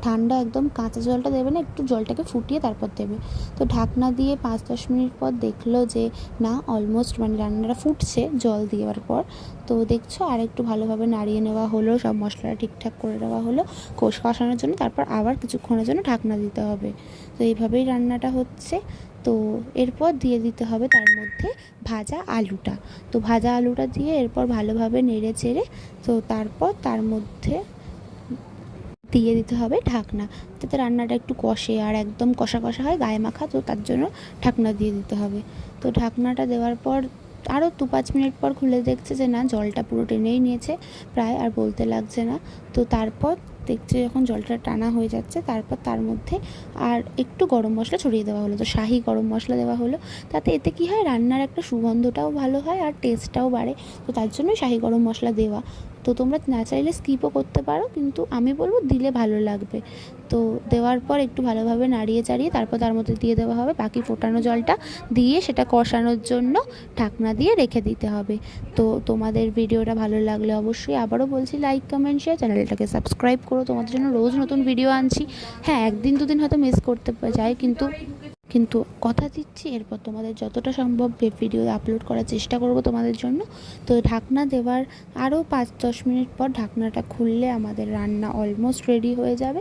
ঠান্ডা একদম কাঁচা জলটা দেবে না, একটু জলটাকে ফুটিয়ে তারপর দেবে। তো ঢাকনা দিয়ে 5-10 মিনিট পর দেখলো যে না অলমোস্ট মানে রান্নাটা ফুটছে জল দেওয়ার পর। তো দেখছো আর একটু ভালোভাবে নাড়িয়ে নেওয়া হলো, সব মশলাটা ঠিকঠাক করে দেওয়া হলো কষানোর জন্য। তারপর আবার কিছুক্ষণের জন্য ঢাকনা দিতে হবে। তো এইভাবেই রান্নাটা হচ্ছে। তো এরপর দিয়ে দিতে হবে তার মধ্যে ভাজা আলুটা। তো ভাজা আলুটা দিয়ে এরপর ভালোভাবে নেড়ে চেড়ে তো তারপর তার মধ্যে দিয়ে দিতে হবে ঢাকনা, যাতে রান্নাটা একটু কষে আর একদম কষা কষা হয়, গায়ে মাখা। তো তার জন্য ঢাকনা দিয়ে দিতে হবে। তো ঢাকনাটা দেওয়ার পর আরও 2-5 মিনিট পর খুলে দেখছে যে না জলটা পুরো টেনেই নিয়েছে, প্রায় আর বলতে লাগছে না। তো তারপর দেখছে যখন জলটা টানা হয়ে যাচ্ছে, তারপর তার মধ্যে আর একটু গরম মশলা ছড়িয়ে দেওয়া হলো। তো শাহি গরম মশলা দেওয়া হলো, তাতে এতে কী হয় রান্নার একটা সুগন্ধটাও ভালো হয় আর টেস্টটাও বাড়ে। তো তার জন্যই শাহি গরম মশলা দেওয়া। তো তোমরা না চাইলে স্কিপও করতে পারো, কিন্তু আমি বলবো দিলে ভালো লাগবে। তো দেওয়ার পর একটু ভালোভাবে নাড়িয়ে চাড়িয়ে তারপর তার মধ্যে দিয়ে দেওয়া হবে বাকি ফোটানো জলটা, দিয়ে সেটা কষানোর জন্য ঢাকনা দিয়ে রেখে দিতে হবে। তো তোমাদের ভিডিওটা ভালো লাগলে অবশ্যই আবারও বলছি লাইক কমেন্ট শেয়ার, চ্যানেলটাকে সাবস্ক্রাইব করো, তোমাদের জন্য রোজ নতুন ভিডিও আনছি। হ্যাঁ, 1-2 দিন হয়তো মিস করতে যায়, কিন্তু কথা দিচ্ছি এরপর তোমাদের যতটা সম্ভব ভিডিও আপলোড করার চেষ্টা করব তোমাদের জন্য। তো ঢাকনা দেওয়ার আরও 5-10 মিনিট পর ঢাকনাটা খুললে আমাদের রান্না অলমোস্ট রেডি হয়ে যাবে।